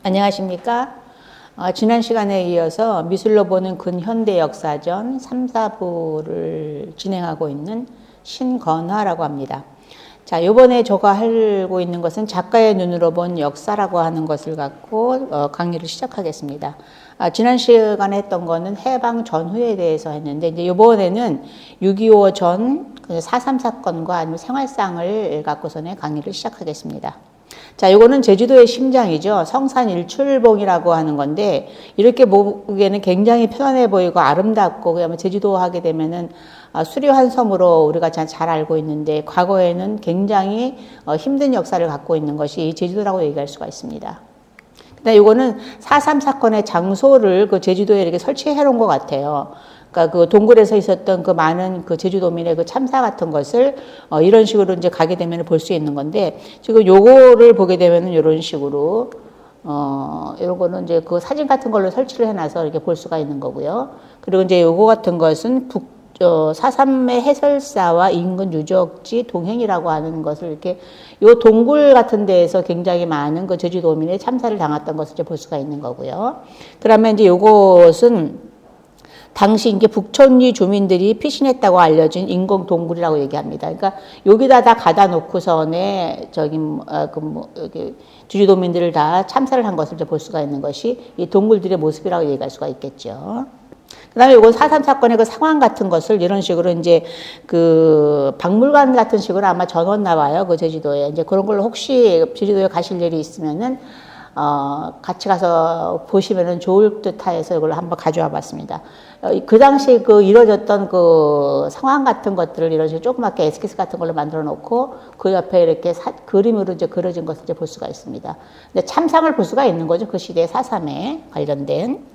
안녕하십니까? 지난 시간에 이어서 미술로 보는 근현대 역사전 3, 4부를 진행하고 있는 신건화라고 합니다. 자, 요번에 제가 하고 있는 것은 작가의 눈으로 본 역사라고 하는 것을 갖고 강의를 시작하겠습니다. 지난 시간에 했던 거는 해방 전후에 대해서 했는데, 이제 요번에는 6.25 전 4.3 사건과 아니면 생활상을 갖고서는 강의를 시작하겠습니다. 자, 요거는 제주도의 심장이죠. 성산 일출봉이라고 하는 건데, 이렇게 보기에는 굉장히 편안해 보이고 아름답고, 그다음에 제주도 하게 되면은 수려한 섬으로 우리가 잘 알고 있는데, 과거에는 굉장히 힘든 역사를 갖고 있는 것이 제주도라고 얘기할 수가 있습니다. 근데 요거는 4.3 사건의 장소를 그 제주도에 이렇게 설치해 놓은 것 같아요. 그러니까 그 동굴에서 있었던 그 많은 그 제주도민의 그 참사 같은 것을 이런 식으로 이제 가게 되면 볼 수 있는 건데, 지금 요거를 보게 되면은 이런 식으로 이런 거는 이제 그 사진 같은 걸로 설치를 해놔서 이렇게 볼 수가 있는 거고요. 그리고 이제 요거 같은 것은 4.3의 해설사와 인근 유적지 동행이라고 하는 것을 이렇게 요 동굴 같은 데에서 굉장히 많은 그 제주도민의 참사를 당했던 것을 이제 볼 수가 있는 거고요. 그러면 이제 요것은 당시 이게 북촌리 주민들이 피신했다고 알려진 인공 동굴이라고 얘기합니다. 그러니까 여기다 다 가다 놓고서는 여기 제주도민들을 다 참사를 한 것을 볼 수가 있는 것이 이 동굴들의 모습이라고 얘기할 수가 있겠죠. 그 다음에 이건 4.3 사건의 그 상황 같은 것을 이런 식으로 이제 그 박물관 같은 식으로 아마 전웠나 봐요. 그 제주도에. 이제 그런 걸로 혹시 제주도에 가실 일이 있으면은 같이 가서 보시면은 좋을 듯 해서 이걸 한번 가져와 봤습니다. 그 당시 그 이루어졌던 그 상황 같은 것들을 이런 식으로 조그맣게 에스키스 같은 걸로 만들어 놓고 그 옆에 이렇게 그림으로 이제 그려진 것을 이제 볼 수가 있습니다. 근데 참상을 볼 수가 있는 거죠. 그 시대의 4.3에 관련된.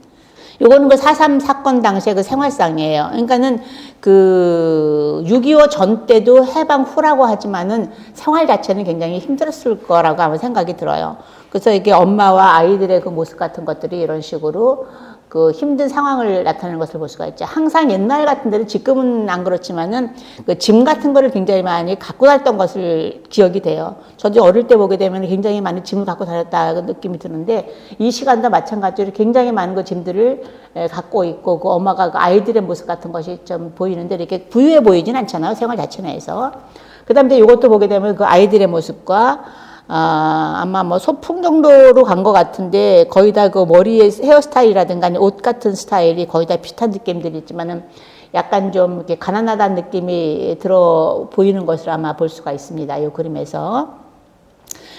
요거는 그 4.3 사건 당시의 그 생활상이에요. 그러니까는 그 6.25 전 때도 해방 후라고 하지만은 생활 자체는 굉장히 힘들었을 거라고 아마 생각이 들어요. 그래서 이게 엄마와 아이들의 그 모습 같은 것들이 이런 식으로 그 힘든 상황을 나타내는 것을 볼 수가 있죠. 항상 옛날 같은 데는 지금은 안 그렇지만은 그 짐 같은 거를 굉장히 많이 갖고 다녔던 것을 기억이 돼요. 저도 어릴 때 보게 되면 굉장히 많은 짐을 갖고 다녔다는 느낌이 드는데, 이 시간도 마찬가지로 굉장히 많은 그 짐들을 갖고 있고, 그 엄마가 그 아이들의 모습 같은 것이 좀 보이는데 이렇게 부유해 보이진 않잖아요. 생활 자체 내에서. 그 다음에 이것도 보게 되면 그 아이들의 모습과 아마 뭐 소풍 정도로 간 것 같은데, 거의 다 그 머리의 헤어스타일이라든가 옷 같은 스타일이 거의 다 비슷한 느낌들이 있지만은 약간 좀 이렇게 가난하다는 느낌이 들어 보이는 것을 아마 볼 수가 있습니다. 이 그림에서.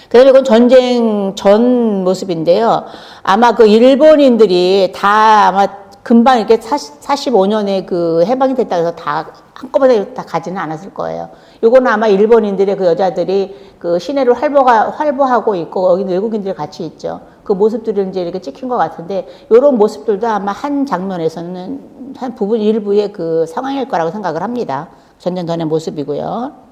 그 다음에 이건 전쟁 전 모습인데요. 아마 그 일본인들이 다 아마 금방 이렇게 45년에 그 해방이 됐다 해서 다 한꺼번에 다 가지는 않았을 거예요. 요거는 아마 일본인들의 그 여자들이 그 시내를 활보하고 있고, 여기 외국인들이 같이 있죠. 그 모습들을 이제 이렇게 찍힌 것 같은데, 요런 모습들도 아마 한 장면에서는 한 부분 일부의 그 상황일 거라고 생각을 합니다. 전쟁 전의 모습이고요.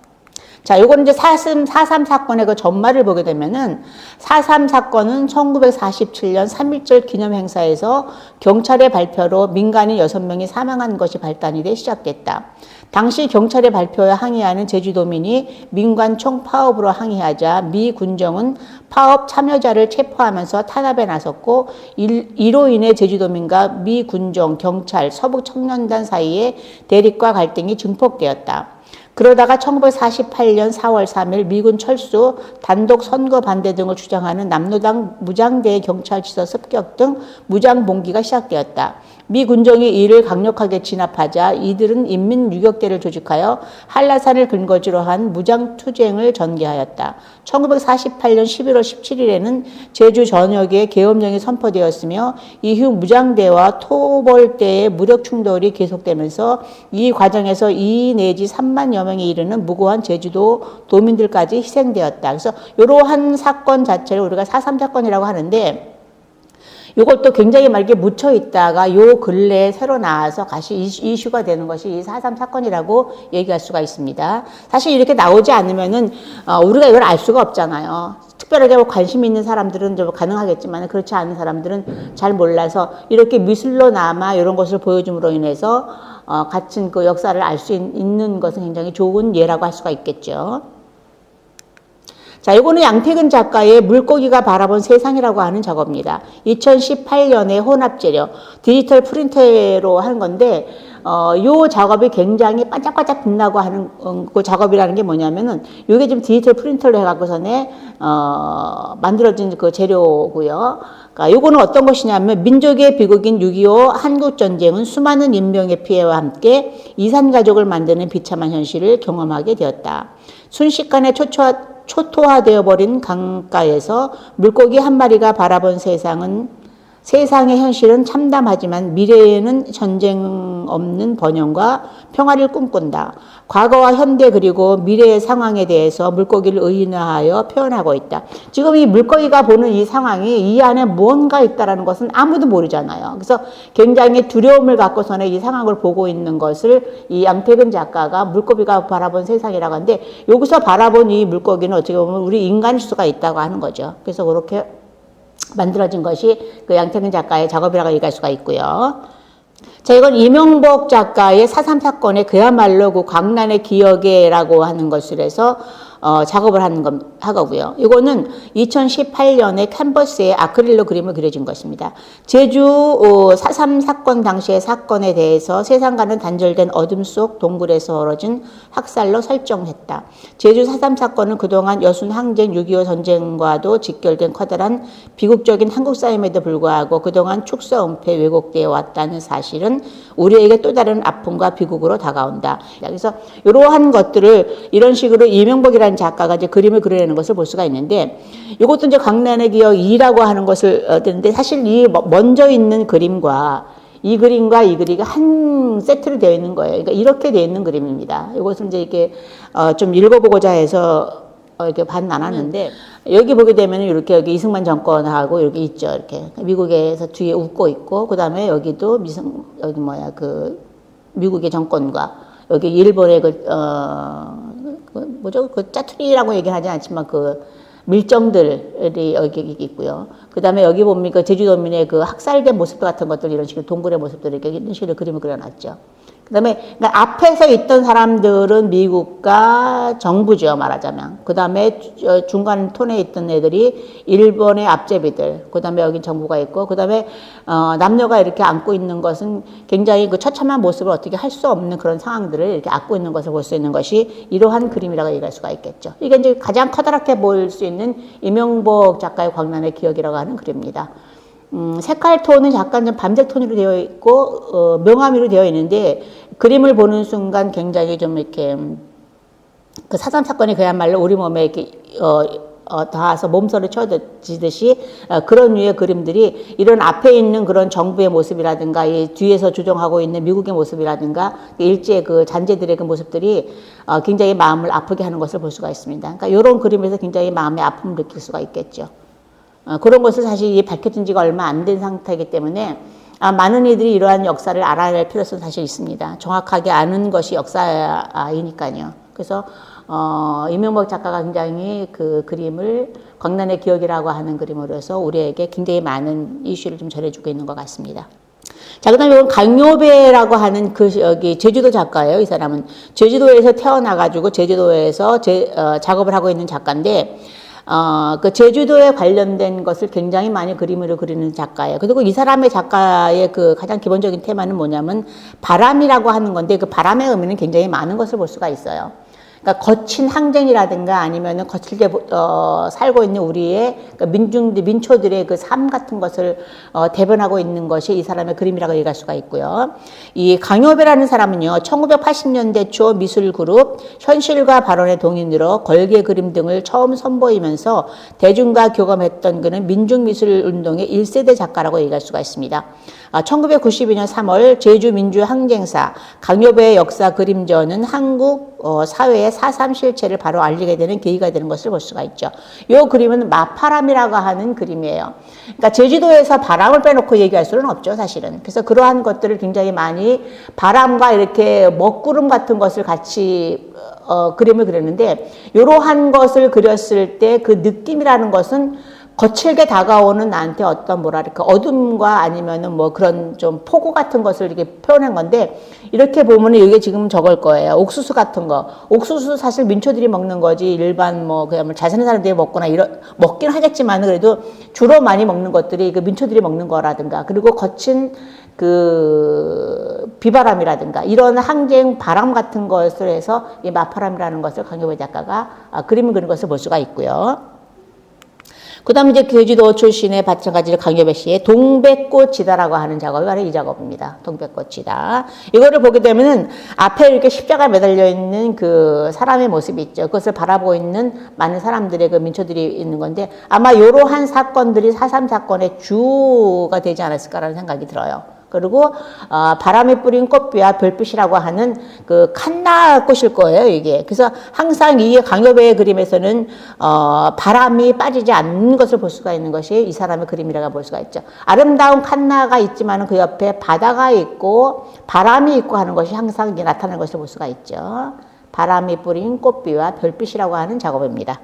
자, 요거는 이제 4.3 사건의 그 전말을 보게 되면은, 4.3 사건은 1947년 3.1절 기념 행사에서 경찰의 발표로 민간인 6명이 사망한 것이 발단이 돼 시작됐다. 당시 경찰의 발표에 항의하는 제주도민이 민관 총파업으로 항의하자 미 군정은 파업 참여자를 체포하면서 탄압에 나섰고, 이로 인해 제주도민과 미 군정, 경찰, 서북청년단 사이에 대립과 갈등이 증폭되었다. 그러다가 1948년 4월 3일 미군 철수, 단독 선거 반대 등을 주장하는 남로당 무장대 경찰지서 습격 등 무장봉기가 시작되었다. 미 군정이 이를 강력하게 진압하자 이들은 인민유격대를 조직하여 한라산을 근거지로 한 무장투쟁을 전개하였다. 1948년 11월 17일에는 제주 전역에 계엄령이 선포되었으며, 이후 무장대와 토벌대의 무력 충돌이 계속되면서 이 과정에서 2 내지 3만여 명에 이르는 무고한 제주도 도민들까지 희생되었다. 그래서 이러한 사건 자체를 우리가 4.3 사건이라고 하는데, 이것도 굉장히 막 이렇게 묻혀 있다가 요 근래에 새로 나와서 다시 이슈가 되는 것이 이 4.3 사건이라고 얘기할 수가 있습니다. 사실 이렇게 나오지 않으면은 우리가 이걸 알 수가 없잖아요. 특별하게 관심 있는 사람들은 좀 가능하겠지만, 그렇지 않은 사람들은 잘 몰라서 이렇게 미술로 남아 이런 것을 보여줌으로 인해서 같은 그 역사를 알 수 있는 것은 굉장히 좋은 예라고 할 수가 있겠죠. 자, 이거는 양태근 작가의 물고기가 바라본 세상이라고 하는 작업입니다. 2018년에 혼합재료, 디지털 프린터로 한 건데, 요 작업이 굉장히 반짝반짝 빛나고 하는 그 작업이라는 게 뭐냐면은, 요게 지금 디지털 프린터로 해갖고서는, 만들어진 그 재료고요. 그러니까 요거는 어떤 것이냐면, 민족의 비극인 6.25 한국전쟁은 수많은 인명의 피해와 함께 이산가족을 만드는 비참한 현실을 경험하게 되었다. 순식간에 초토화되어 버린 강가에서 물고기 한 마리가 바라본 세상의 현실은 참담하지만 미래에는 전쟁 없는 번영과 평화를 꿈꾼다. 과거와 현대 그리고 미래의 상황에 대해서 물고기를 의인화하여 표현하고 있다. 지금 이 물고기가 보는 이 상황이 이 안에 무언가 있다는 것은 아무도 모르잖아요. 그래서 굉장히 두려움을 갖고서는 이 상황을 보고 있는 것을 이 양태근 작가가 물고기가 바라본 세상이라고 하는데, 여기서 바라본 이 물고기는 어떻게 보면 우리 인간일 수가 있다고 하는 거죠. 그래서 그렇게 만들어진 것이 그 양태근 작가의 작업이라고 얘기할 수가 있고요. 자, 이건 이명복 작가의 4.3 사건의 그야말로 그 광란의 기억에라고 하는 것을 해서 작업을 하고요. 이거는 2018년에 캔버스에 아크릴로 그림을 그려진 것입니다. 제주 4.3 사건 당시의 사건에 대해서 세상과는 단절된 어둠 속 동굴에서 벌어진 학살로 설정했다. 제주 4.3 사건은 그동안 여순 항쟁 6.25 전쟁과도 직결된 커다란 비극적인 한국사임에도 불구하고 그동안 축소 은폐 왜곡되어 왔다는 사실은 우리에게 또 다른 아픔과 비극으로 다가온다. 그래서 이러한 것들을 이런 식으로 이명복이라는 작가가 이제 그림을 그려내는 것을 볼 수가 있는데, 이것도 이제 광란의 기억 2라고 하는 것을 듣는데, 사실 이 먼저 있는 그림과 이 그림과 이 그림이 한 세트로 되어 있는 거예요. 그러니까 이렇게 되어 있는 그림입니다. 이것을 이제 이렇게 좀 읽어보고자 해서 이렇게 나눴는데, 여기 보게 되면 이렇게 여기 이승만 정권하고 이렇게 있죠. 이렇게 미국에서 뒤에 웃고 있고, 그 다음에 여기도 여기 미국의 정권과 여기 일본의 그 짜투리라고 얘기는 하지 않지만 그 밀정들이 여기 있고요. 그 다음에 여기 보면 그 제주도민의 그 학살된 모습 같은 것들, 이런 식으로 동굴의 모습들 이렇게 이런 식으로 그림을 그려놨죠. 그 다음에 그러니까 앞에서 있던 사람들은 미국과 정부죠, 말하자면. 그 다음에 중간 톤에 있던 애들이 일본의 앞제비들, 그 다음에 여기 정부가 있고, 그 다음에 남녀가 이렇게 안고 있는 것은 굉장히 그 처참한 모습을 어떻게 할 수 없는 그런 상황들을 이렇게 안고 있는 것을 볼 수 있는 것이 이러한 그림이라고 얘기할 수가 있겠죠. 이게 이제 가장 커다랗게 보일 수 있는 이명복 작가의 광란의 기억이라고 하는 그림입니다. 색깔 톤은 약간 좀 밤색 톤으로 되어 있고, 명암으로 되어 있는데, 그림을 보는 순간 굉장히 좀 이렇게, 그 4.3 사건이 그야말로 우리 몸에 이렇게, 닿아서 몸서리 쳐지듯이, 그런 류의 그림들이 이런 앞에 있는 그런 정부의 모습이라든가, 이 뒤에서 조종하고 있는 미국의 모습이라든가, 일제 그 잔재들의 그 모습들이 굉장히 마음을 아프게 하는 것을 볼 수가 있습니다. 그러니까 이런 그림에서 굉장히 마음의 아픔을 느낄 수가 있겠죠. 그런 것을 사실 밝혀진 지가 얼마 안 된 상태이기 때문에 많은 이들이 이러한 역사를 알아야 할 필요성이 사실 있습니다. 정확하게 아는 것이 역사이니까요. 그래서 이명복 작가가 굉장히 그 그림을 광란의 기억이라고 하는 그림으로 해서 우리에게 굉장히 많은 이슈를 좀 전해주고 있는 것 같습니다. 자, 그 다음에 이건 강요배라고 하는 여기 제주도 작가예요. 이 사람은 제주도에서 태어나가지고 제주도에서 작업을 하고 있는 작가인데, 그 제주도에 관련된 것을 굉장히 많이 그림으로 그리는 작가예요. 그리고 이 사람의 작가의 그 가장 기본적인 테마는 뭐냐면 바람이라고 하는 건데, 그 바람의 의미는 굉장히 많은 것을 볼 수가 있어요. 그러니까 거친 항쟁이라든가 아니면은 거칠게 살고 있는 우리의 민초들의 그 삶 같은 것을 대변하고 있는 것이 이 사람의 그림이라고 얘기할 수가 있고요. 이 강요배라는 사람은요, 1980년대 초 미술 그룹 현실과 발언의 동인으로 걸개 그림 등을 처음 선보이면서 대중과 교감했던 그는 민중미술 운동의 1세대 작가라고 얘기할 수가 있습니다. 1992년 3월 제주민주항쟁사 강요배의 역사 그림전은 한국 사회의 4.3 실체를 바로 알리게 되는 계기가 되는 것을 볼 수가 있죠. 이 그림은 마파람이라고 하는 그림이에요. 그러니까 제주도에서 바람을 빼놓고 얘기할 수는 없죠, 사실은. 그래서 그러한 것들을 굉장히 많이 바람과 이렇게 먹구름 같은 것을 같이 그림을 그렸는데, 이러한 것을 그렸을 때 그 느낌이라는 것은 거칠게 다가오는 나한테 어떤 뭐랄까 어둠과 아니면은 뭐 그런 좀 폭우 같은 것을 이렇게 표현한 건데, 이렇게 보면은 이게 지금 저걸 거예요. 옥수수 같은 거. 옥수수 사실 민초들이 먹는 거지 일반 뭐 그냥 잘 사는 사람들이 먹거나 먹긴 하겠지만 그래도 주로 많이 먹는 것들이 그 민초들이 먹는 거라든가, 그리고 거친 그 비바람이라든가 이런 항쟁 바람 같은 것을 해서 이 마파람이라는 것을 강효배 작가가 그림을 그린 것을 볼 수가 있고요. 그 다음에 이제 제주도 출신의 마찬가지로 강효배 씨의 동백꽃이다라고 하는 작업이 바로 이 작업입니다. 동백꽃이다. 이거를 보게 되면은 앞에 이렇게 십자가 매달려 있는 그 사람의 모습이 있죠. 그것을 바라보고 있는 많은 사람들의 그 민초들이 있는 건데, 아마 이러한 사건들이 4.3 사건의 주가 되지 않았을까라는 생각이 들어요. 그리고 바람이 뿌린 꽃비와 별빛이라고 하는 그 칸나 꽃일 거예요, 이게. 그래서 항상 이 강효배의 그림에서는 바람이 빠지지 않는 것을 볼 수가 있는 것이 이 사람의 그림이라고 볼 수가 있죠. 아름다운 칸나가 있지만 그 옆에 바다가 있고 바람이 있고 하는 것이 항상 나타나는 것을 볼 수가 있죠. 바람이 뿌린 꽃비와 별빛이라고 하는 작업입니다.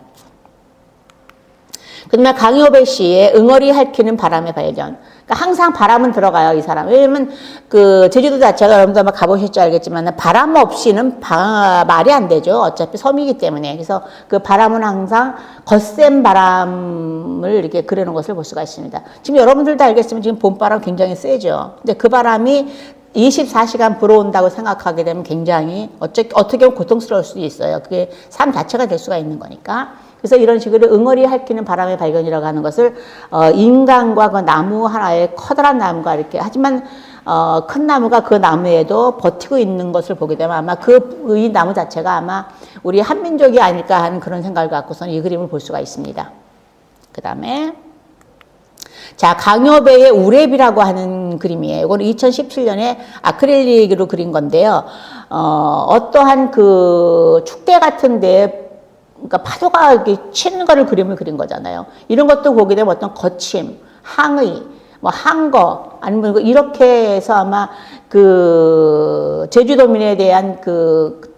그다음에 강효배 씨의 응어리 핥히는 바람의 발견. 그러니까 항상 바람은 들어가요, 이 사람. 왜냐면 그 제주도 자체가 여러분들 아마 가보실지 알겠지만 바람 없이는 말이 안 되죠. 어차피 섬이기 때문에. 그래서 그 바람은 항상 거센 바람을 이렇게 그리는 것을 볼 수가 있습니다. 지금 여러분들도 알겠지만 지금 봄바람 굉장히 세죠. 근데 그 바람이 24시간 불어온다고 생각하게 되면 굉장히 어떻게 보면 고통스러울 수도 있어요. 그게 삶 자체가 될 수가 있는 거니까. 그래서 이런 식으로 응어리 핥히는 바람의 발견이라고 하는 것을 인간과 그 나무 하나의 커다란 나무가 이렇게, 하지만 큰 나무가 그 나무에도 버티고 있는 것을 보게 되면 아마 이 나무 자체가 아마 우리 한민족이 아닐까 하는 그런 생각을 갖고서는 이 그림을 볼 수가 있습니다. 그 다음에 자, 강효배의 우레비라고 하는 그림이에요. 이거는 2017년에 아크릴릭으로 그린 건데요. 어떠한 그 축대 같은 데, 그러니까 파도가 이렇게 치는 거를 그림을 그린 거잖아요. 이런 것도 보게 되면 어떤 거침, 항의, 뭐 항거, 아니면 이렇게 해서 아마 그 제주도민에 대한 그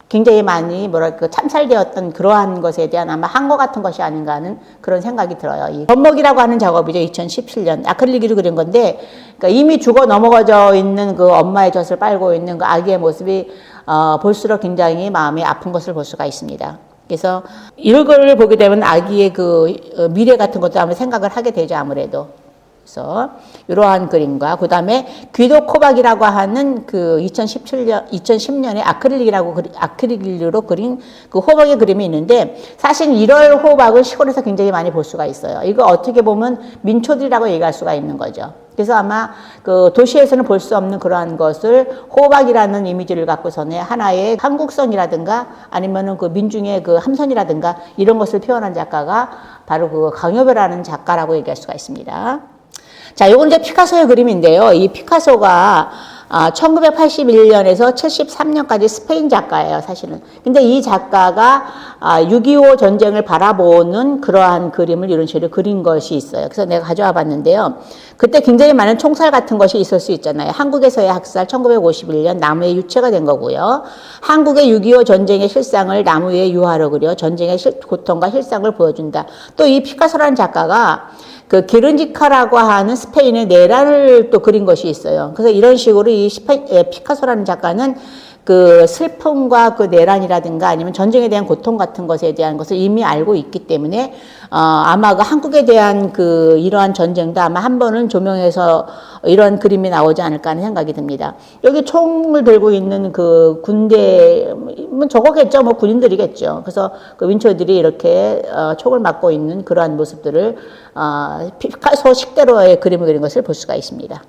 굉장히 많이 뭐랄까 참살되었던 그러한 것에 대한 아마 항거 같은 것이 아닌가 하는 그런 생각이 들어요. 이 젖먹이라고 하는 작업이죠. 2017년 아크릴릭으로 그린 건데, 그러니까 이미 죽어 넘어가져 있는 그 엄마의 젖을 빨고 있는 그 아기의 모습이 볼수록 굉장히 마음이 아픈 것을 볼 수가 있습니다. 그래서 이런 걸 보게 되면 아기의 그 미래 같은 것도 아마 생각을 하게 되죠, 아무래도. 그래서 이러한 그림과 그다음에 귀도코박이라고 하는 그 2010년에 아크릴리로 그린 그 호박의 그림이 있는데, 사실 이런 호박을 시골에서 굉장히 많이 볼 수가 있어요. 이거 어떻게 보면 민초들이라고 얘기할 수가 있는 거죠. 그래서 아마 그 도시에서는 볼 수 없는 그러한 것을 호박이라는 이미지를 갖고서는 하나의 한국성이라든가 아니면은 그 민중의 그 함선이라든가 이런 것을 표현한 작가가 바로 그 강효배라는 작가라고 얘기할 수가 있습니다. 자, 이건 이제 피카소의 그림인데요. 이 피카소가 1981년에서 73년까지 스페인 작가예요, 사실은. 근데 이 작가가 6.25 전쟁을 바라보는 그러한 그림을 이런 식으로 그린 것이 있어요. 그래서 내가 가져와 봤는데요. 그때 굉장히 많은 총살 같은 것이 있을 수 있잖아요. 한국에서의 학살 1951년 나무에 유체가 된 거고요. 한국의 6.25 전쟁의 실상을 나무 위에 유화로 그려 전쟁의 고통과 실상을 보여준다. 또 이 피카소라는 작가가 그 기른지카라고 하는 스페인의 내란을 또 그린 것이 있어요. 그래서 이런 식으로 이 피카소라는 작가는 그 슬픔과 그 내란이라든가 아니면 전쟁에 대한 고통 같은 것에 대한 것을 이미 알고 있기 때문에 아마 그 한국에 대한 그 이러한 전쟁도 아마 한 번은 조명해서 이런 그림이 나오지 않을까 하는 생각이 듭니다. 여기 총을 들고 있는 그 군대, 저거겠죠. 뭐 군인들이겠죠. 그래서 그 민초들이 이렇게 총을 맞고 있는 그러한 모습들을 피카소 식대로의 그림을 그린 것을 볼 수가 있습니다.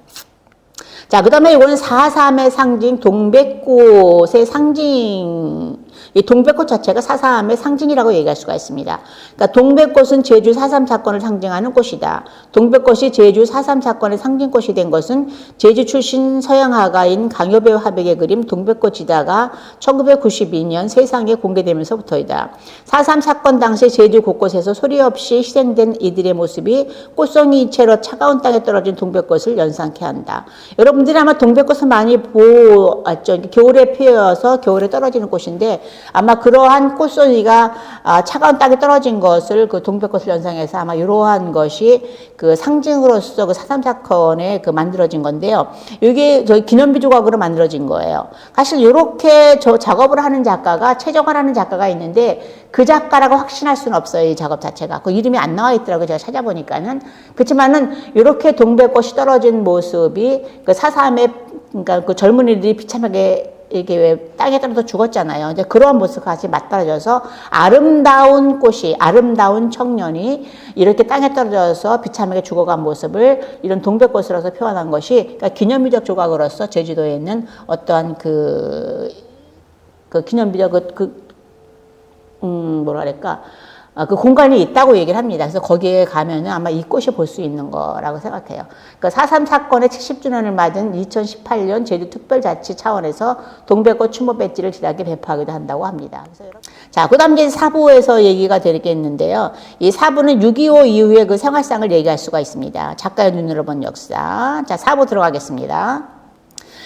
자, 그 다음에 이거는 4.3의 상징, 동백꽃의 상징, 이 동백꽃 자체가 4.3의 상징이라고 얘기할 수가 있습니다. 그러니까 동백꽃은 제주 4.3 사건을 상징하는 꽃이다. 동백꽃이 제주 4.3 사건의 상징꽃이 된 것은 제주 출신 서양 화가인 강효배 화백의 그림 동백꽃이다가 1992년 세상에 공개되면서부터이다. 4.3 사건 당시 제주 곳곳에서 소리 없이 희생된 이들의 모습이 꽃송이 채로 차가운 땅에 떨어진 동백꽃을 연상케 한다. 여러분들이 아마 동백꽃을 많이 보았죠. 겨울에 피어서 겨울에 떨어지는 꽃인데 아마 그러한 꽃송이가 차가운 땅에 떨어진 것을 그 동백꽃을 연상해서 아마 이러한 것이 그 상징으로서 그 4.3 사건에 그 만들어진 건데요. 이게 저희 기념비 조각으로 만들어진 거예요. 사실 이렇게 저 작업을 하는 작가가 최정환 하는 작가가 있는데 그 작가라고 확신할 수는 없어요. 이 작업 자체가. 그 이름이 안 나와 있더라고요. 제가 찾아보니까는. 그렇지만은 이렇게 동백꽃이 떨어진 모습이 그 4.3의 그러니까 그 젊은이들이 비참하게 이게 왜 땅에 떨어져 죽었잖아요. 이제 그러한 모습과 같이 맞닿아져서 아름다운 꽃이, 아름다운 청년이 이렇게 땅에 떨어져서 비참하게 죽어간 모습을 이런 동백꽃으로서 표현한 것이 그러니까 기념비적 조각으로서 제주도에 있는 어떠한 그 기념비적 뭐라 그럴까. 그 공간이 있다고 얘기를 합니다. 그래서 거기에 가면은 아마 이 꽃이 볼 수 있는 거라고 생각해요. 그러니까 4.3 사건의 70주년을 맞은 2018년 제주특별자치 차원에서 동백꽃 추모 배지를 지나게 배포하기도 한다고 합니다. 자, 그 다음 이제 4부에서 얘기가 되겠는데요. 이 4부는 6.25 이후의 그 생활상을 얘기할 수가 있습니다. 작가의 눈으로 본 역사. 자, 4부 들어가겠습니다.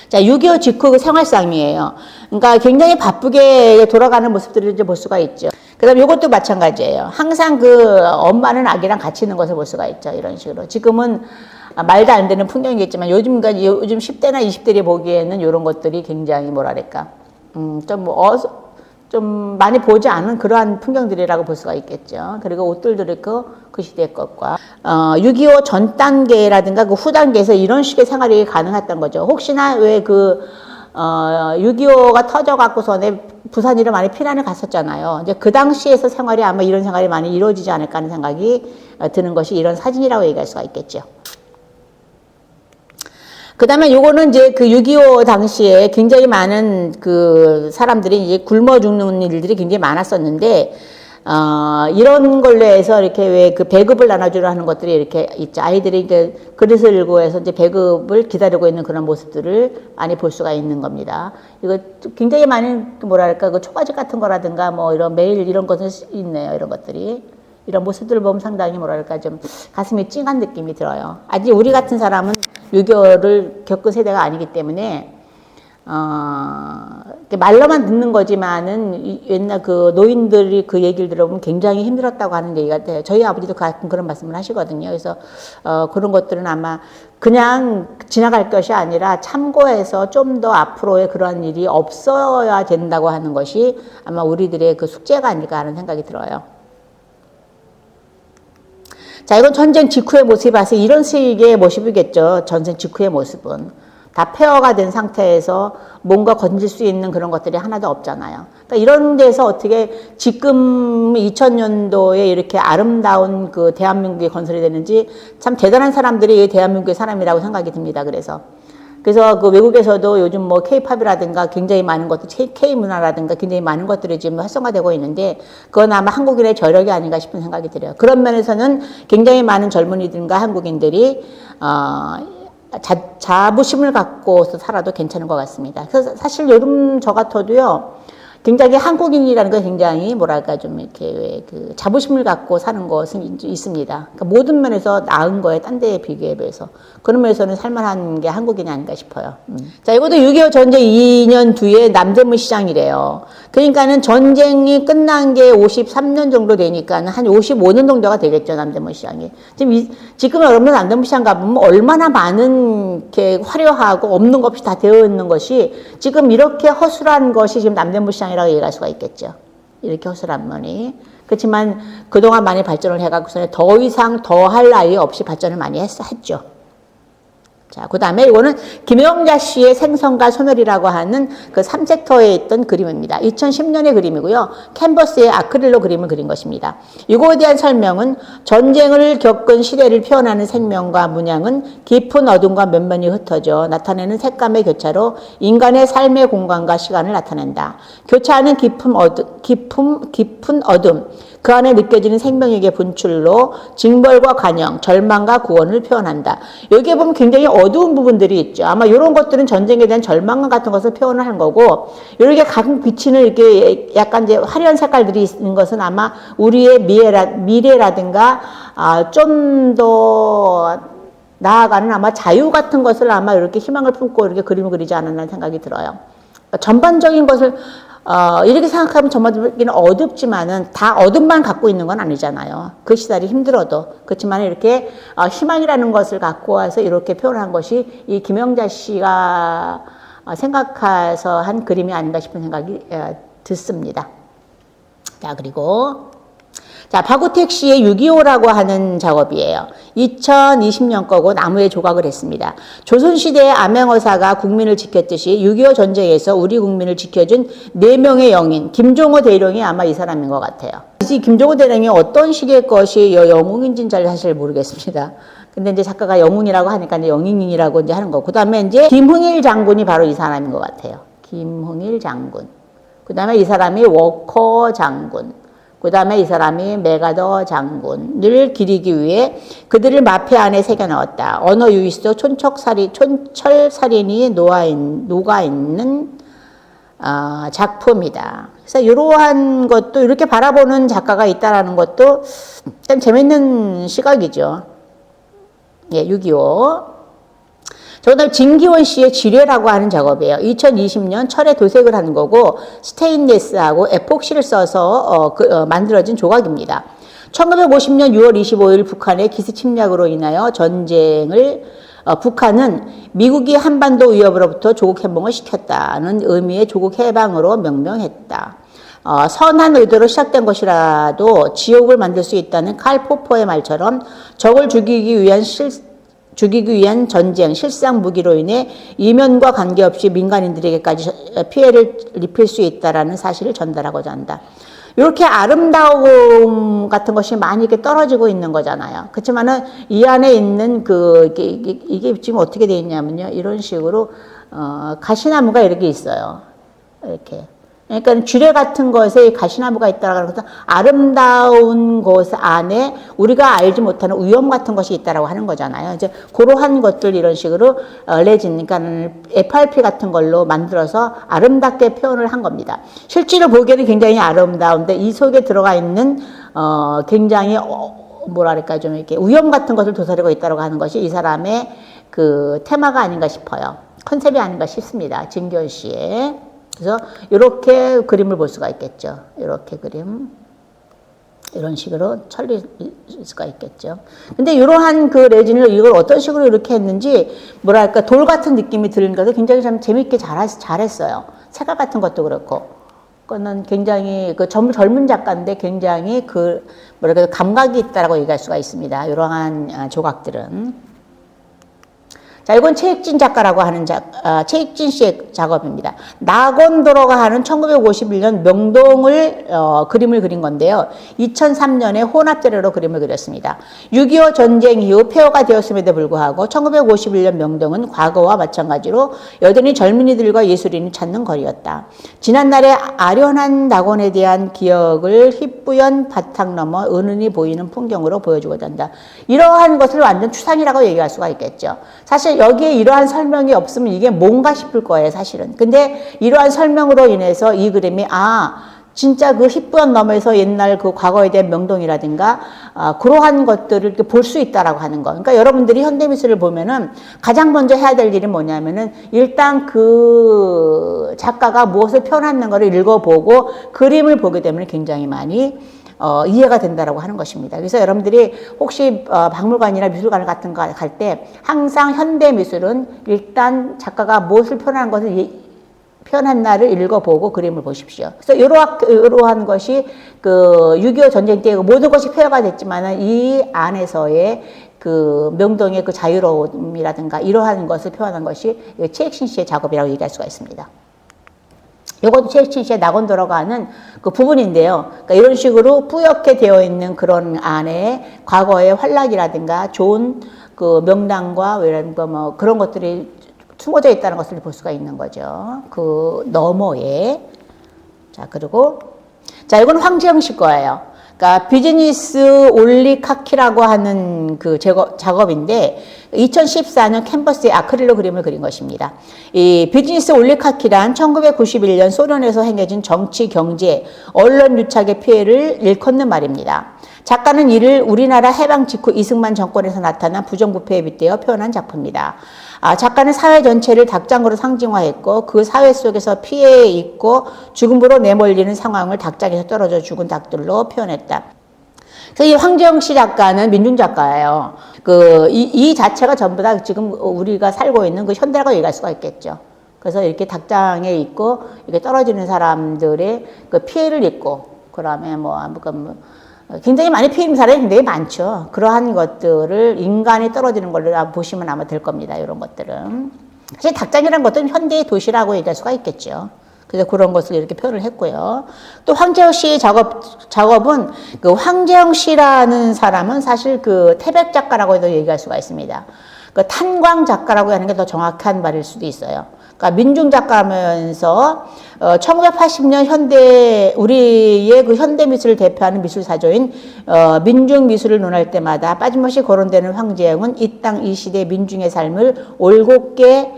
자, 6.25 직후 그 생활상이에요. 그러니까 굉장히 바쁘게 돌아가는 모습들을 이제 볼 수가 있죠. 그 다음에 이것도 마찬가지예요. 항상 그 엄마는 아기랑 같이 있는 것을 볼 수가 있죠. 이런 식으로. 지금은 말도 안 되는 풍경이겠지만 요즘 10대나 20대들이 보기에는 이런 것들이 굉장히 뭐랄까. 좀 많이 보지 않은 그러한 풍경들이라고 볼 수가 있겠죠. 그리고 옷들도 있고 그 시대의 것과 6.25 전 단계라든가 그 후 단계에서 이런 식의 생활이 가능했던 거죠. 혹시나 왜 6.25가 터져갖고서는 부산으로 많이 피난을 갔었잖아요. 이제 그 당시에서 생활이 아마 이런 생활이 많이 이루어지지 않을까 하는 생각이 드는 것이 이런 사진이라고 얘기할 수가 있겠죠. 그 다음에 요거는 이제 그 6.25 당시에 굉장히 많은 그 사람들이 이제 굶어 죽는 일들이 굉장히 많았었는데, 이런 걸로 해서 이렇게 왜 그 배급을 나눠주려 하는 것들이 이렇게 있죠. 아이들이 이제 그릇을 들고 해서 이제 배급을 기다리고 있는 그런 모습들을 많이 볼 수가 있는 겁니다. 이거 굉장히 많은 뭐랄까 그 초가집 같은 거라든가 뭐 이런 메일 이런 것은 있네요. 이런 것들이. 이런 모습들을 보면 상당히 뭐랄까 좀 가슴이 찡한 느낌이 들어요. 아직 우리 같은 사람은 6.25를 겪은 세대가 아니기 때문에 말로만 듣는 거지만은 옛날 그 노인들이 그 얘기를 들어보면 굉장히 힘들었다고 하는 얘기가 돼요. 저희 아버지도 가끔 그런 말씀을 하시거든요. 그래서 그런 것들은 아마 그냥 지나갈 것이 아니라 참고해서 좀 더 앞으로의 그런 일이 없어야 된다고 하는 것이 아마 우리들의 그 숙제가 아닐까 하는 생각이 들어요. 자, 이건 전쟁 직후의 모습이 봐서 이런 식의 모습이겠죠. 전쟁 직후의 모습은. 다 폐허가 된 상태에서 뭔가 건질 수 있는 그런 것들이 하나도 없잖아요. 그러니까 이런 데서 어떻게 지금 2000년도에 이렇게 아름다운 그 대한민국이 건설이 되는지 참 대단한 사람들이 대한민국의 사람이라고 생각이 듭니다. 그래서 그 외국에서도 요즘 뭐 K-팝이라든가 굉장히 많은 것들, K-문화라든가 굉장히 많은 것들이 지금 활성화되고 있는데 그건 아마 한국인의 저력이 아닌가 싶은 생각이 들어요. 그런 면에서는 굉장히 많은 젊은이들과 한국인들이 자부심을 갖고서 살아도 괜찮은 것 같습니다. 그래서 사실 요즘 저 같아도요, 굉장히 한국인이라는 건 굉장히 뭐랄까 좀 이렇게 그 자부심을 갖고 사는 것은 있습니다. 그러니까 모든 면에서 나은 거에 딴 데에 비교해 비해서 그런 면에서는 살만한 게 한국인이 아닌가 싶어요. 자, 이것도 6.25 전쟁 2년 뒤에 남대문 시장이래요. 그러니까는 전쟁이 끝난 게 53년 정도 되니까 한 55년 정도가 되겠죠, 남대문 시장이. 지금 여러분 남대문 시장 가보면 얼마나 많은 이렇게 화려하고 없는 것 없이 다 되어 있는 것이 지금 이렇게 허술한 것이 지금 남대문 시장이라고 얘기할 수가 있겠죠. 이렇게 허술한 면이. 그렇지만 그동안 많이 발전을 해가지고서 더 이상 더 할 나위 없이 발전을 많이 했죠. 자, 그 다음에 이거는 김영자 씨의 생선과 소멸이라고 하는 그 3섹터에 있던 그림입니다. 2010년의 그림이고요. 캔버스에 아크릴로 그림을 그린 것입니다. 이거에 대한 설명은 전쟁을 겪은 시대를 표현하는 생명과 문양은 깊은 어둠과 면면이 흩어져 나타내는 색감의 교차로 인간의 삶의 공간과 시간을 나타낸다. 교차하는 깊은 어둠, 그 안에 느껴지는 생명에게 분출로 징벌과 관영, 절망과 구원을 표현한다. 여기에 보면 굉장히 어두운 부분들이 있죠. 아마 이런 것들은 전쟁에 대한 절망감 같은 것을 표현을 한 거고, 이렇게 가끔 비치는 이렇게 약간 이제 화려한 색깔들이 있는 것은 아마 우리의 미래라든가 좀 더 나아가는 아마 자유 같은 것을 아마 이렇게 희망을 품고 이렇게 그림을 그리지 않았나 생각이 들어요. 전반적인 것을 이렇게 생각하면 전반적인 어둡지만은 다 어둠만 갖고 있는 건 아니잖아요. 그 시달이 힘들어도. 그렇지만 이렇게 희망이라는 것을 갖고 와서 이렇게 표현한 것이 이 김영자 씨가 생각해서 한 그림이 아닌가 싶은 생각이 듣습니다. 자, 그리고 자, 박우택 씨의 6.25라고 하는 작업이에요. 2020년 거고 나무에 조각을 했습니다. 조선시대의 암행어사가 국민을 지켰듯이 6.25 전쟁에서 우리 국민을 지켜준 4명의 영인, 김종호 대령이 아마 이 사람인 것 같아요. 이 김종호 대령이 어떤 식의 것이 영웅인지는 잘 사실 모르겠습니다. 근데 이제 작가가 영웅이라고 하니까 이제 영웅이라고 이제 하는 거고. 그 다음에 이제 김흥일 장군이 바로 이 사람인 것 같아요. 김흥일 장군. 그 다음에 이 사람이 워커 장군. 그 다음에 이 사람이 메가더 장군을 기리기 위해 그들을 마패 안에 새겨 넣었다. 언어 유희 속 촌철살인이 녹아있는 작품이다. 그래서 이러한 것도 이렇게 바라보는 작가가 있다라는 것도 참 재밌는 시각이죠. 예, 6.25. 그다음 진기원 씨의 지뢰라고 하는 작업이에요. 2020년 철에 도색을 하는 거고 스테인레스하고 에폭시를 써서 만들어진 조각입니다. 1950년 6월 25일 북한의 기습 침략으로 인하여 전쟁을 북한은 미국이 한반도 위협으로부터 조국 해방을 시켰다는 의미의 조국 해방으로 명명했다. 선한 의도로 시작된 것이라도 지옥을 만들 수 있다는 칼 포퍼의 말처럼 적을 죽이기 위한 전쟁, 실상 무기로 인해 이면과 관계없이 민간인들에게까지 피해를 입힐 수 있다라는 사실을 전달하고자 한다. 이렇게 아름다움 같은 것이 많이 이렇게 떨어지고 있는 거잖아요. 그렇지만은 이 안에 있는 이게 지금 어떻게 되어 있냐면요. 이런 식으로, 가시나무가 이렇게 있어요. 이렇게. 그러니까 쥐레 같은 것에 가시나무가 있다라고 해서 아름다운 것 안에 우리가 알지 못하는 위험 같은 것이 있다라고 하는 거잖아요. 이제 그러한 것들 이런 식으로 레진, 그러니까 FRP 같은 걸로 만들어서 아름답게 표현을 한 겁니다. 실제로 보기에는 굉장히 아름다운데 이 속에 들어가 있는 굉장히 뭐랄까 좀 이렇게 위험 같은 것을 도사리고 있다라고 하는 것이 이 사람의 그 테마가 아닌가 싶어요. 컨셉이 아닌가 싶습니다. 진기원 씨의. 그래서 이렇게 그림을 볼 수가 있겠죠. 이렇게 그림. 이런 식으로 처리할 수가 있겠죠. 근데 이러한 그 레진을 이걸 어떤 식으로 이렇게 했는지 뭐랄까 돌 같은 느낌이 드는 것을 굉장히 참 재밌게 잘했어요. 색깔 같은 것도 그렇고. 그거는 굉장히 그 젊은 작가인데 굉장히 그 뭐랄까 감각이 있다라고 얘기할 수가 있습니다. 이러한 조각들은. 자, 이건 최익진 작가라고 하는 최익진 씨의 작업입니다. 낙원도로가 하는 1951년 명동을 그림을 그린 건데요. 2003년에 혼합자료로 그림을 그렸습니다. 6.25 전쟁 이후 폐허가 되었음에도 불구하고 1951년 명동은 과거와 마찬가지로 여전히 젊은이들과 예술인이 찾는 거리였다. 지난날의 아련한 낙원에 대한 기억을 희뿌연 바탕 넘어 은은히 보이는 풍경으로 보여주고자 한다. 이러한 것을 완전 추상이라고 얘기할 수가 있겠죠. 사실 여기에 이러한 설명이 없으면 이게 뭔가 싶을 거예요, 사실은. 근데 이러한 설명으로 인해서 이 그림이 진짜 그 희뿌연 넘어서 옛날 그 과거에 대한 명동이라든가 그러한 것들을 이렇게 볼 수 있다라고 하는 거. 그러니까 여러분들이 현대미술을 보면은 가장 먼저 해야 될 일이 뭐냐면은 일단 그 작가가 무엇을 표현하는 거를 읽어보고 그림을 보게 되면 굉장히 많이 이해가 된다라고 하는 것입니다. 그래서 여러분들이 혹시 박물관이나 미술관 같은 거 갈 때 항상 현대 미술은 일단 작가가 무엇을 표현하는 것을 표현한 날을 읽어보고 그림을 보십시오. 그래서 이러한 것이 그 6.25 전쟁 때 모든 것이 폐허가 됐지만은 이 안에서의 그 명동의 그 자유로움이라든가 이러한 것을 표현한 것이 최익신 씨의 작업이라고 얘기할 수가 있습니다. 이것도 최익신 씨의 낙원 들어가는 그 부분인데요. 그러니까 이런 식으로 뿌옇게 되어 있는 그런 안에 과거의 활락이라든가 좋은 그 명당과 뭐 그런 것들이 숨어져 있다는 것을 볼 수가 있는 거죠. 그 너머에. 자, 그리고 자, 이건 황재영 씨 거예요. 그러니까 비즈니스 올리카키라고 하는 그 작업인데 2014년 캔버스에 아크릴로 그림을 그린 것입니다. 이 비즈니스 올리카키란 1991년 소련에서 행해진 정치, 경제, 언론 유착의 피해를 일컫는 말입니다. 작가는 이를 우리나라 해방 직후 이승만 정권에서 나타난 부정부패에 빗대어 표현한 작품이다. 작가는 사회 전체를 닭장으로 상징화했고 그 사회 속에서 피해에 있고 죽음으로 내몰리는 상황을 닭장에서 떨어져 죽은 닭들로 표현했다. 그래서 이 황재영 씨 작가는 민중 작가예요. 이 자체가 전부 다 지금 우리가 살고 있는 그 현대라고 얘기할 수가 있겠죠. 그래서 이렇게 닭장에 있고 이렇게 떨어지는 사람들의 그 피해를 입고 그다음에 굉장히 많이 피해 입는 사람이 굉장히 많죠. 그러한 것들을 인간이 떨어지는 걸로 보시면 아마 될 겁니다. 이런 것들은 사실 닭장이라는 것은 현대의 도시라고 얘기할 수가 있겠죠. 그래서 그런 것을 이렇게 표현을 했고요. 또 황재영 씨의 작업은 그 황재영 씨라는 사람은 사실 그 태백 작가라고 해도 얘기할 수가 있습니다. 그 탄광 작가라고 하는 게 더 정확한 말일 수도 있어요. 그러니까 민중 작가면서 1980년 우리의 그 현대 미술을 대표하는 미술사조인 민중 미술을 논할 때마다 빠짐없이 거론되는 황재영은 이 땅 이 시대 민중의 삶을 올곧게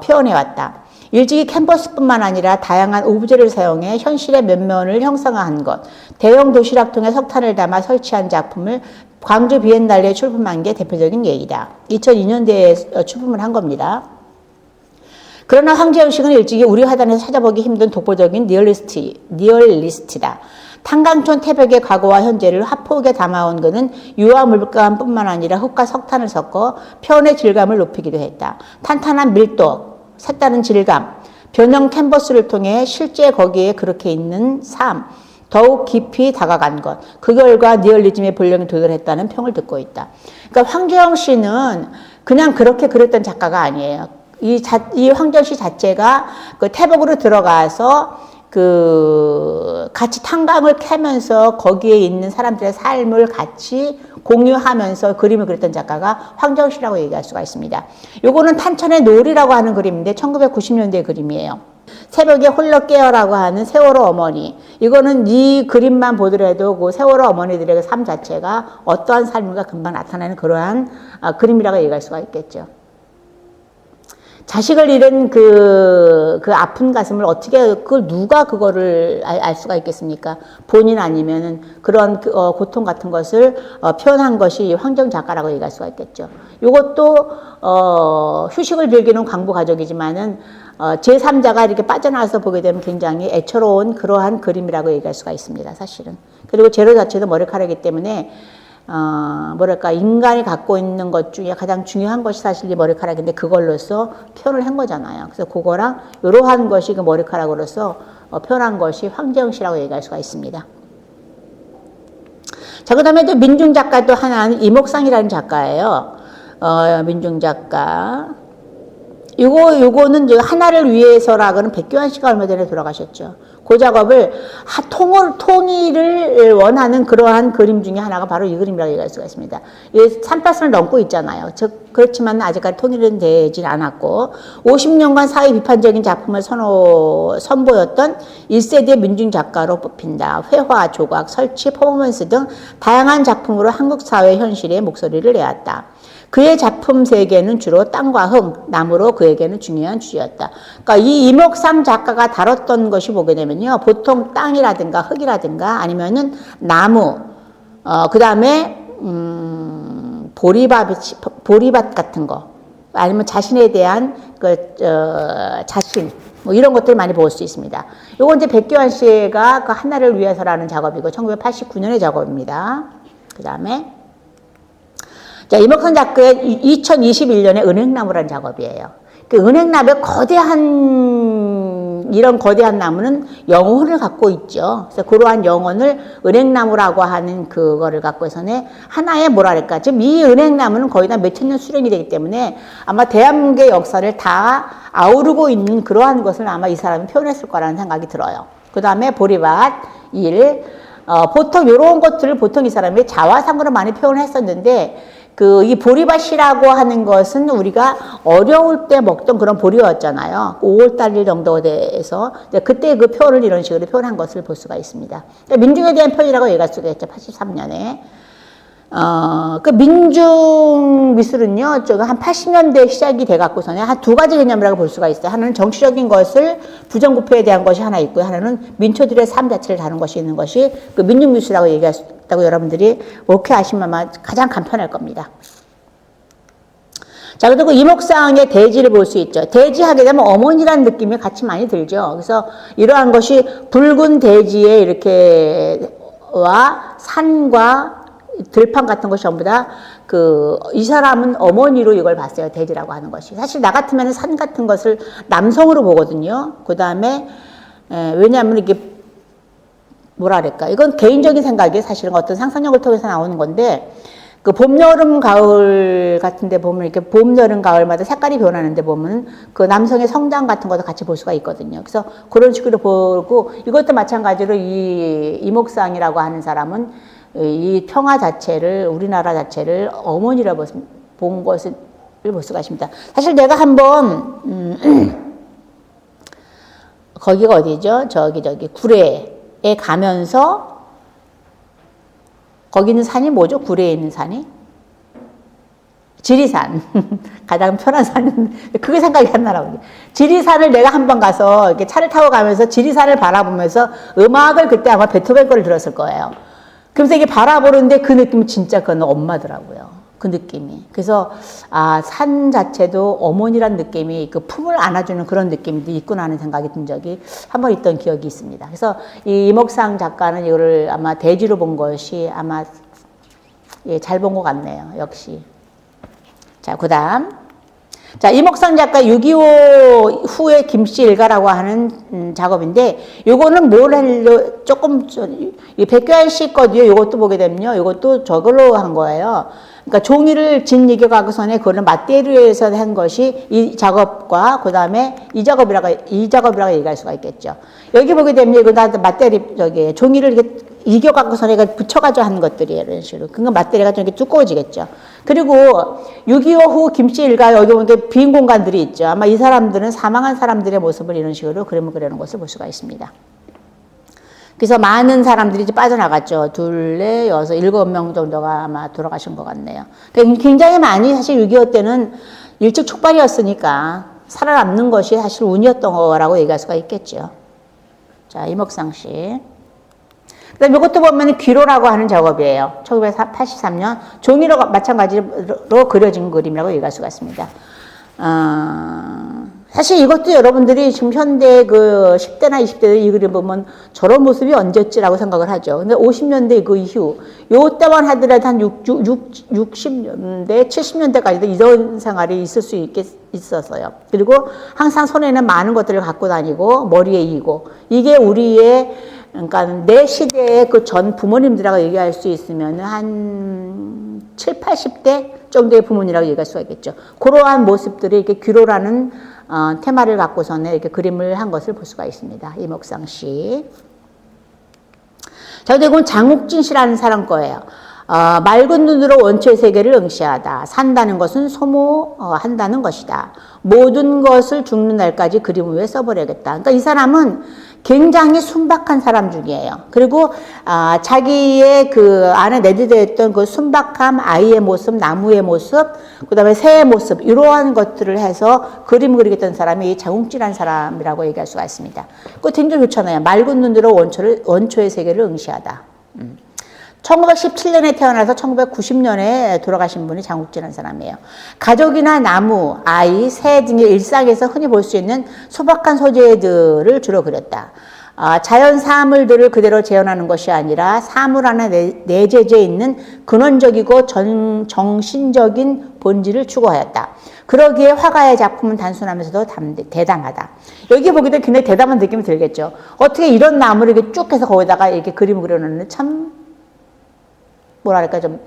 표현해왔다. 일찍이 캔버스뿐만 아니라 다양한 오브제를 사용해 현실의 면면을 형상화한 것, 대형 도시락통에 석탄을 담아 설치한 작품을 광주 비엔날레에 출품한 게 대표적인 예이다. 2002년대에 출품을 한 겁니다. 그러나 황재영 씨는 일찍이 우리 화단에서 찾아보기 힘든 독보적인 리얼리스트다. 탄광촌 태백의 과거와 현재를 화폭에 담아온 그는 유화 물감뿐만 아니라 흙과 석탄을 섞어 표현의 질감을 높이기도 했다. 탄탄한 밀도, 색다른 질감, 변형 캔버스를 통해 실제 거기에 그렇게 있는 삶, 더욱 깊이 다가간 것, 그 결과 리얼리즘의 본령에 도달했다는 평을 듣고 있다. 그러니까 황재영 씨는 그냥 그렇게 그렸던 작가가 아니에요. 이 황재영 씨 자체가 그 태백으로 들어가서 같이 탄광을 캐면서 거기에 있는 사람들의 삶을 같이 공유하면서 그림을 그렸던 작가가 황재영 씨라고 얘기할 수가 있습니다. 요거는 탄천의 놀이라고 하는 그림인데 1990년대 그림이에요. 새벽에 홀로 깨어라고 하는 세월호 어머니. 이거는 이 그림만 보더라도 그 세월호 어머니들의 삶 자체가 어떠한 삶인가 금방 나타나는 그러한 그림이라고 얘기할 수가 있겠죠. 자식을 잃은 그 아픈 가슴을 어떻게, 누가 그거를 알 수가 있겠습니까? 본인 아니면은 그런 고통 같은 것을 표현한 것이 황재영 작가라고 얘기할 수가 있겠죠. 이것도, 휴식을 즐기는 광부 가족이지만은, 제3자가 이렇게 빠져나와서 보게 되면 굉장히 애처로운 그러한 그림이라고 얘기할 수가 있습니다, 사실은. 그리고 재료 자체도 머리카락이기 때문에, 인간이 갖고 있는 것 중에 가장 중요한 것이 사실 이 머리카락인데 그걸로서 표현을 한 거잖아요. 그래서 그거랑 이러한 것이 그 머리카락으로서 표현한 것이 황재영 씨라고 얘기할 수가 있습니다. 자, 그 다음에 또 민중 작가 또 하나는 이목상이라는 작가예요. 민중 작가. 요거는 이제 하나를 위해서라고는 백교환 씨가 얼마 전에 돌아가셨죠. 그 작업을 통일을 원하는 그러한 그림 중에 하나가 바로 이 그림이라고 얘기할 수가 있습니다. 이 38선을 넘고 있잖아요. 그렇지만 아직까지 통일은 되진 않았고 50년간 사회 비판적인 작품을 선보였던 1세대 민중 작가로 뽑힌다. 회화, 조각, 설치, 퍼포먼스 등 다양한 작품으로 한국 사회 현실의 목소리를 내었다. 그의 작품 세계는 주로 땅과 흙, 나무로 그에게는 중요한 주제였다. 그러니까 이 이목상 작가가 다뤘던 것이 보게 되면요. 보통 땅이라든가 흙이라든가 아니면은 나무, 그 다음에, 보리밭 같은 거, 아니면 자신에 대한 자신, 이런 것들 많이 볼 수 있습니다. 요거 이제 백교환 씨가 그 하나를 위해서라는 작업이고, 1989년의 작업입니다. 그 다음에, 자, 이목상 작가의 2021년에 은행나무라는 작업이에요. 그 은행나무의 이런 거대한 나무는 영혼을 갖고 있죠. 그래서 그러한 영혼을 은행나무라고 하는 그거를 갖고서는 하나의 뭐랄까. 지금 이 은행나무는 거의 다 몇천 년 수령이 되기 때문에 아마 대한민국의 역사를 다 아우르고 있는 그러한 것을 아마 이 사람이 표현했을 거라는 생각이 들어요. 그 다음에 보리밭, 보통 이런 것들을 보통 이 사람이 자화상으로 많이 표현했었는데 이 보리밭이라고 하는 것은 우리가 어려울 때 먹던 그런 보리였잖아요. 5월달 정도 돼서 그때 그 표현을 이런 식으로 표현한 것을 볼 수가 있습니다. 민중에 대한 표현이라고 얘기할 수가 있죠. 83년에. 그 민중 미술은요, 한 80년대 시작이 돼갖고서는 한 두 가지 개념이라고 볼 수가 있어요. 하나는 정치적인 것을 부정부패에 대한 것이 하나 있고요. 하나는 민초들의 삶 자체를 다루는 것이 있는 것이 그 민중 미술이라고 얘기했다고 여러분들이 오케이 하시면 가장 간편할 겁니다. 자, 그리고 이목상의 대지를 볼 수 있죠. 대지하게 되면 어머니라는 느낌이 같이 많이 들죠. 그래서 이러한 것이 붉은 대지에 이렇게 와 산과 들판 같은 것이 전부 다 이 사람은 어머니로 이걸 봤어요. 대지라고 하는 것이. 사실 나 같으면 산 같은 것을 남성으로 보거든요. 그 다음에, 왜냐하면 이게 뭐라 그럴까. 이건 개인적인 생각이 사실은 어떤 상상력을 통해서 나오는 건데, 그 봄, 여름, 가을 같은 데 보면 이렇게 봄, 여름, 가을마다 색깔이 변하는데 보면 그 남성의 성장 같은 것도 같이 볼 수가 있거든요. 그래서 그런 식으로 보고 이것도 마찬가지로 이 이목상이라고 하는 사람은 이 평화 자체를, 우리나라 자체를 어머니라고 본 것을 볼 수가 있습니다. 사실 내가 한번, 거기가 어디죠? 저기, 구례에 가면서 거기 있는 산이 뭐죠? 구례에 있는 산이? 지리산. 가장 편한 산은, 그게 생각이 안 나라고. 지리산을 내가 한번 가서 이렇게 차를 타고 가면서 지리산을 바라보면서 음악을 그때 아마 베토벤 거를 들었을 거예요. 그래서 이게 바라보는데 그 느낌이 진짜 그건 엄마더라고요. 그 느낌이. 그래서, 산 자체도 어머니란 느낌이 그 품을 안아주는 그런 느낌이 있구나 하는 생각이 든 적이 한번 있던 기억이 있습니다. 그래서 이 이목상 작가는 이거를 아마 대지로 본 것이 아마, 잘 본 것 같네요. 역시. 자, 그 다음. 자, 이목상 작가 6.25 후에 김씨 일가라고 하는 작업인데, 요거는 뭘 하려, 이 백교환 씨 거도요, 요것도 보게 되면요, 요것도 저걸로 한 거예요. 그러니까 종이를 진 이겨가고 전에 그거를 마테리얼에서 한 것이 이 작업과 그 다음에 이 작업이라고 얘기할 수가 있겠죠. 여기 보게 되면 이거 다 종이를 이렇게 이겨갖고 전에 붙여가지고 하는 것들이에요. 이런 식으로. 그건 마테리얼가 좀 이렇게 두꺼워지겠죠. 그리고 6.25 후 김씨 일가 여기 보면 빈 공간들이 있죠. 아마 이 사람들은 사망한 사람들의 모습을 이런 식으로 그림을 그리는 것을 볼 수가 있습니다. 그래서 많은 사람들이 이제 빠져나갔죠. 2, 4, 6, 7명 정도가 아마 돌아가신 것 같네요. 굉장히 많이 사실 6.25 때는 일찍 촉발이었으니까 살아남는 것이 사실 운이었던 거라고 얘기할 수가 있겠죠. 자, 이목상 씨. 그 다음에 이것도 보면 귀로라고 하는 작업이에요. 1983년 종이로 마찬가지로 그려진 그림이라고 얘기할 수가 있습니다. 사실 이것도 여러분들이 지금 현대 10대나 20대들 이 그림 보면 저런 모습이 언제였지라고 생각을 하죠. 근데 50년대 그 이후, 요때만 하더라도 한 60년대, 70년대까지도 이런 생활이 있을 수 있었어요. 그리고 항상 손에는 많은 것들을 갖고 다니고, 머리에 이고, 이게 우리의, 그러니까 내 시대의 그 전 부모님들하고 얘기할 수 있으면 한 7, 80대 정도의 부모님이라고 얘기할 수가 있겠죠. 그러한 모습들이 이렇게 귀로라는 테마를 갖고서는 이렇게 그림을 한 것을 볼 수가 있습니다. 이목상 씨. 자, 그리고 장욱진 씨라는 사람 거예요. 맑은 눈으로 원초의 세계를 응시하다. 산다는 것은 소모한다는 것이다. 모든 것을 죽는 날까지 그림 위에 써버려야겠다. 그러니까 이 사람은 굉장히 순박한 사람 중이에요. 그리고 자기의 그 안에 내재되어 있던 그 순박함, 아이의 모습, 나무의 모습, 그 다음에 새의 모습, 이러한 것들을 해서 그림을 그리겠다는 사람이 장욱진한 사람이라고 얘기할 수가 있습니다. 그거 굉장히 좋잖아요. 맑은 눈으로 원초의 세계를 응시하다. 1917년에 태어나서 1990년에 돌아가신 분이 장욱진이라는 사람이에요. 가족이나 나무, 아이, 새 등의 일상에서 흔히 볼 수 있는 소박한 소재들을 주로 그렸다. 자연 사물들을 그대로 재현하는 것이 아니라 사물 안에 내재되어 있는 근원적이고 정신적인 본질을 추구하였다. 그러기에 화가의 작품은 단순하면서도 대담하다. 여기 보게 되면 굉장히 대담한 느낌이 들겠죠. 어떻게 이런 나무를 이렇게 쭉 해서 거기다가 이렇게 그림을 그려놓는 참 뭐랄까 좀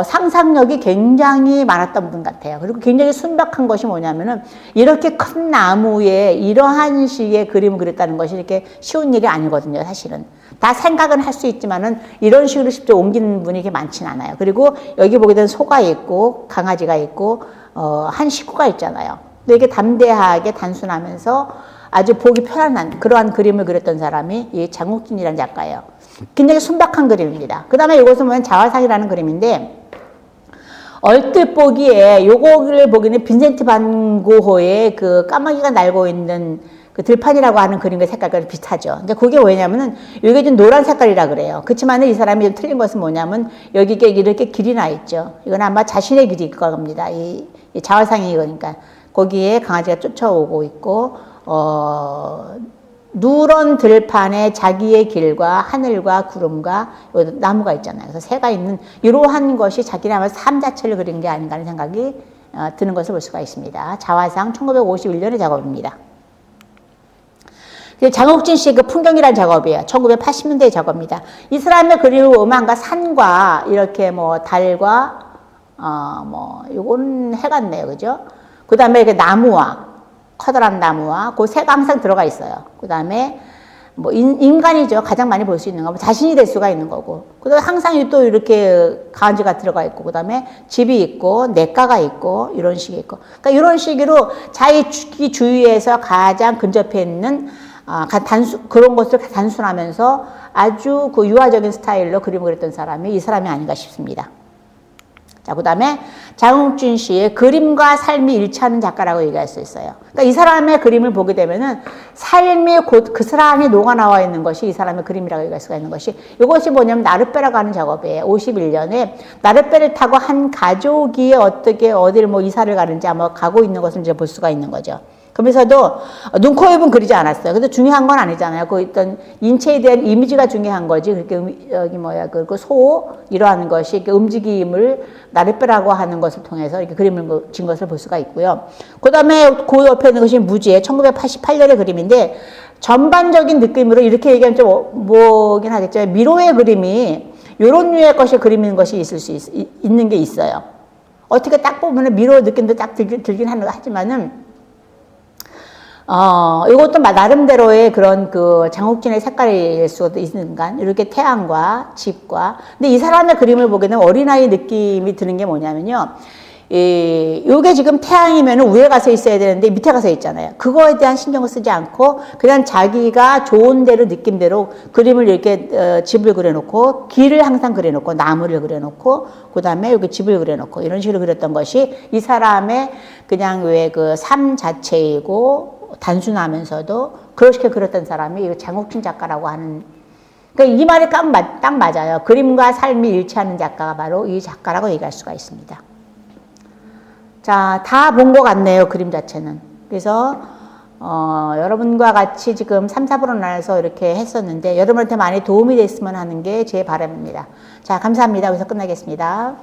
상상력이 굉장히 많았던 분 같아요. 그리고 굉장히 순박한 것이 뭐냐면은 이렇게 큰 나무에 이러한 식의 그림을 그렸다는 것이 이렇게 쉬운 일이 아니거든요. 사실은 다 생각은 할 수 있지만은 이런 식으로 직접 옮기는 분이 이렇게 많지는 않아요. 그리고 여기 보게 되면 소가 있고 강아지가 있고 한 식구가 있잖아요. 근데 이게 담대하게 단순하면서 아주 보기 편안한 그러한 그림을 그렸던 사람이 이 장욱진이라는 작가예요. 굉장히 순박한 그림입니다. 그 다음에 이것은 뭐냐면 자화상이라는 그림인데 얼뜻 보기에 요거를 보기는 빈센트 반 고흐의 그 까마귀가 날고 있는 그 들판이라고 하는 그림과 색깔과 비슷하죠. 근데 그게 왜냐면은 이게 좀 노란 색깔이라 그래요. 그렇지만은 이 사람이 좀 틀린 것은 뭐냐면 여기에 이렇게 길이 나 있죠. 이건 아마 자신의 길일 겁니다. 이 자화상이 그러니까 거기에 강아지가 쫓아오고 있고 누런 들판에 자기의 길과 하늘과 구름과 나무가 있잖아요. 그래서 새가 있는 이러한 것이 자기네 아마 삶 자체를 그린 게 아닌가 하는 생각이 드는 것을 볼 수가 있습니다. 자화상 1951년의 작업입니다. 장욱진 씨의 그 풍경이라는 작업이에요. 1980년대의 작업입니다. 이 사람의 그림을 보면 산과 이렇게 뭐 달과 요건 해 같네요. 그죠? 그 다음에 이렇게 나무와 커다란 나무와 그 새가 항상 들어가 있어요. 그 다음에 뭐 인간이죠. 가장 많이 볼 수 있는 거. 자신이 될 수가 있는 거고. 그 다음에 항상 또 이렇게 강아지가 들어가 있고, 그 다음에 집이 있고, 냇가가 있고, 이런 식이 있고. 그러니까 이런 식으로 자기 주위에서 가장 근접해 있는 그런 것을 단순하면서 아주 그 유화적인 스타일로 그림을 그렸던 사람이 이 사람이 아닌가 싶습니다. 자, 그 다음에 장욱진 씨의 그림과 삶이 일치하는 작가라고 얘기할 수 있어요. 그러니까 이 사람의 그림을 보게 되면은 삶이 곧 그 사람이 녹아나와 있는 것이 이 사람의 그림이라고 얘기할 수가 있는 것이 이것이 뭐냐면 나룻배라고 하는 작업이에요. 51년에 나룻배를 타고 한 가족이 어떻게 어디를 뭐 이사를 가는지 아마 가고 있는 것을 이제 볼 수가 있는 거죠. 그러면서도 눈, 코, 입은 그리지 않았어요. 근데 중요한 건 아니잖아요. 그 어떤 인체에 대한 이미지가 중요한 거지. 그렇게 여기 그 소 이러한 것이 이렇게 움직임을 나룻배라고 하는 것을 통해서 이렇게 그림을 진 것을 볼 수가 있고요. 그다음에 그 옆에 있는 것이 무지의 1988년의 그림인데 전반적인 느낌으로 이렇게 얘기하면 좀 뭐긴 하겠죠. 미로의 그림이 이런 류의 것이 그리는 것이 있는 게 있어요. 어떻게 딱 보면 미로 느낌도 딱 들긴 하지만은 이것도 나름대로의 그런 그 장욱진의 색깔일 수도 있는가. 이렇게 태양과 집과. 근데 이 사람의 그림을 보게 되면 어린아이 느낌이 드는 게 뭐냐면요. 요게 지금 태양이면 위에 가서 있어야 되는데 밑에 가서 있잖아요. 그거에 대한 신경을 쓰지 않고 그냥 자기가 좋은 대로 느낌대로 그림을 이렇게 집을 그려놓고 길을 항상 그려놓고 나무를 그려놓고 그 다음에 여기 집을 그려놓고 이런 식으로 그렸던 것이 이 사람의 그냥 왜 그 삶 자체이고 단순하면서도 그렇게 그렸던 사람이 장욱진 작가라고 하는 그러니까 이 말이 딱 맞아요. 그림과 삶이 일치하는 작가가 바로 이 작가라고 얘기할 수가 있습니다. 자, 다 본 것 같네요. 그림 자체는. 그래서 여러분과 같이 지금 3, 4부로 나눠서 이렇게 했었는데 여러분한테 많이 도움이 됐으면 하는 게 제 바람입니다. 자, 감사합니다. 여기서 끝나겠습니다.